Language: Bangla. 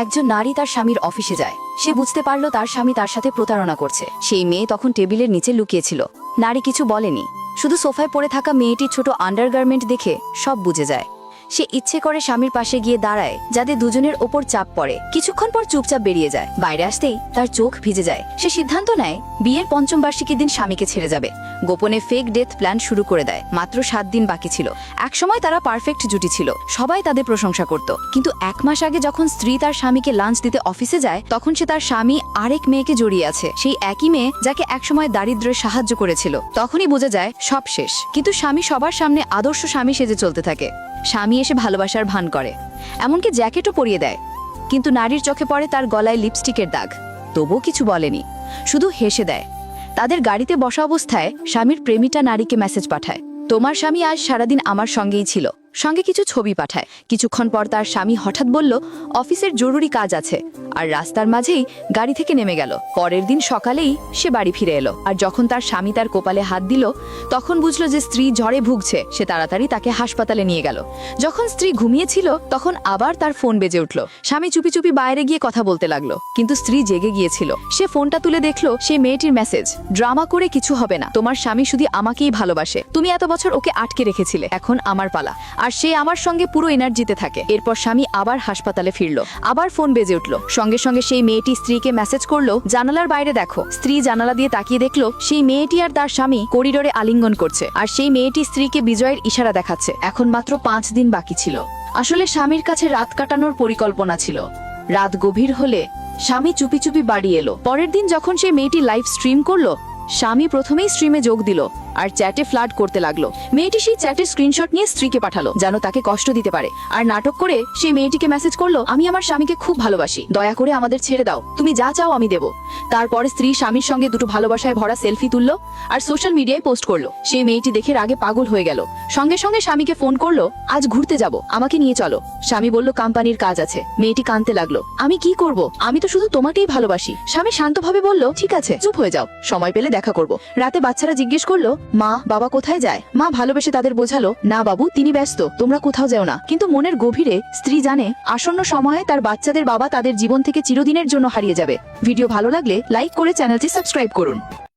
একজন নারী তার স্বামীর অফিসে যায়। সে বুঝতে পারল তার স্বামী তার সাথে প্রতারণা করছে। সেই মেয়ে তখন টেবিলের নিচে লুকিয়েছিল। নারী কিছু বলেনি, শুধু সোফায় পড়ে থাকা মেয়েটির ছোট আন্ডারগার্মেন্ট দেখে সব বুঝে যায়। সে ইচ্ছে করে স্বামীর পাশে গিয়ে দাঁড়ায়, যাতে দুজনের ওপর চাপ পড়ে। কিছুক্ষণ পর চুপচাপ বেরিয়ে যায়। বাইরে আসতেই তার চোখ ভিজে যায়। সে সিদ্ধান্ত নেয় বিয়ের পঞ্চম বার্ষিকীর দিন স্বামীকে ছেড়ে যাবে। গোপনে ফেক ডেথ প্ল্যান শুরু করে দেয়। মাত্র 7 দিন বাকি ছিল। একসময় তারা পারফেক্ট জুটি ছিল, সবাই তাদের প্রশংসা করত। কিন্তু 1 মাস আগে যখন স্ত্রী তার স্বামীকে লাঞ্চ দিতে অফিসে যায়, তখন সে তার স্বামী আরেক মেয়েকে জড়িয়ে আছে। সেই একই মেয়ে যাকে একসময় দারিদ্র্যে সাহায্য করেছিল। তখনই বোঝা যায় সব শেষ। কিন্তু স্বামী সবার সামনে আদর্শ স্বামী সেজে চলতে থাকে। স্বামী এসে ভালোবাসার ভান করে, এমনকি জ্যাকেটও পরিয়ে দেয়। কিন্তু নারীর চোখে পড়ে তার গলায় লিপস্টিকের দাগ। তবুও কিছু বলেনি, শুধু হেসে দেয়। তাদের গাড়িতে বসা অবস্থায় স্বামীর প্রেমিকা নারীকে মেসেজ পাঠায়, তোমার স্বামী আজ সারাদিন আমার সঙ্গেই ছিল। সঙ্গে কিছু ছবি পাঠায়। কিছুক্ষণ পর তার স্বামী হঠাৎ বলল অফিসের জরুরি কাজ আছে, আর রাস্তার মাঝেই গাড়ি থেকে নেমে গেল। পরের দিন সকালেই সে বাড়ি ফিরে এলো। আর যখন তার স্বামী তার কপালে হাত দিল, তখন বুঝলো যে স্ত্রী জ্বরে ভুগছে। সে তাড়াতাড়ি তাকে হাসপাতালে নিয়ে গেল। যখন স্ত্রী ঘুমিয়েছিল, তখন আবার তার ফোন বেজে উঠল। স্বামী চুপি চুপি বাইরে গিয়ে কথা বলতে লাগলো, কিন্তু স্ত্রী জেগে গিয়েছিল। সে ফোনটা তুলে দেখলো সেই মেয়েটির মেসেজ, ড্রামা করে কিছু হবে না, তোমার স্বামী শুধু আমাকেই ভালোবাসে, তুমি এত বছর ওকে আটকে রেখেছিলে, এখন আমার পালা, আর সে আমার সঙ্গে পুরো এনার্জিতে থাকে। এরপর স্বামী আবার হাসপাতালে ফিরল। আবার ফোন বেজে উঠল। সঙ্গে সঙ্গে সেই মেয়েটি স্ত্রীকে মেসেজ করলো, জানালার বাইরে দেখো। স্ত্রী জানালা দিয়ে তাকিয়ে দেখলো সেই মেয়েটি আর তার স্বামী করিডোরে আলিঙ্গন করছে, আর সেই মেয়েটি স্ত্রীকে বিজয়ের ইশারা দেখাচ্ছে। এখন মাত্র 5 দিন বাকি ছিল। আসলে স্বামীর কাছে রাত কাটানোর পরিকল্পনা ছিল। রাত গভীর হলে স্বামী চুপি চুপি বাড়ি এলো। পরের দিন যখন সেই মেয়েটি লাইভ স্ট্রিম করলো, স্বামী প্রথমেই স্ট্রিমে যোগ দিল আর চ্যাটে ফ্লার্ট করতে লাগলো। মেয়েটি সেই চ্যাটের স্ক্রিনশট নিয়ে স্ত্রীকে পাঠালো, যেন তাকে কষ্ট দিতে পারে। আর নাটক করে সেই মেয়েটিকে মেসেজ করলো, আমি আমার স্বামীকে খুব ভালোবাসি, দয়া করে আমাদের ছেড়ে দাও, তুমি যা চাও আমি দেব। তারপরে স্ত্রী স্বামীর সঙ্গে দুটো ভালোবাসায় ভরা সেলফি তুললো আর সোশ্যাল মিডিয়ায় পোস্ট করলো। সেই মেয়েটি দেখে রাগে পাগল হয়ে গেল। সঙ্গে সঙ্গে স্বামীকে ফোন করলো, আজ ঘুরতে যাব, আমাকে নিয়ে চলো। স্বামী বলল কোম্পানির কাজ আছে। মেয়েটি কাঁদতে লাগলো, আমি কি করব, আমি তো শুধু তোমাকেই ভালোবাসি। স্বামী শান্তভাবে বলল, ঠিক আছে, চুপ হয়ে যাও, সময় পেলে দেখা করব। রাতে বাচ্চারা জিজ্ঞেস করলো, মা বাবা কোথায় যায়? মা ভালোবেসে তাদের বোঝালো, না বাবু, তিনি ব্যস্ত, তোমরা কোথাও যাও না। কিন্তু মনের গভীরে স্ত্রী জানে আসন্ন সময়ে তার বাচ্চাদের বাবা তাদের জীবন থেকে চিরদিনের জন্য হারিয়ে যাবে। ভিডিও ভালো লাগলে লাইক করে চ্যানেলটি সাবস্ক্রাইব করুন।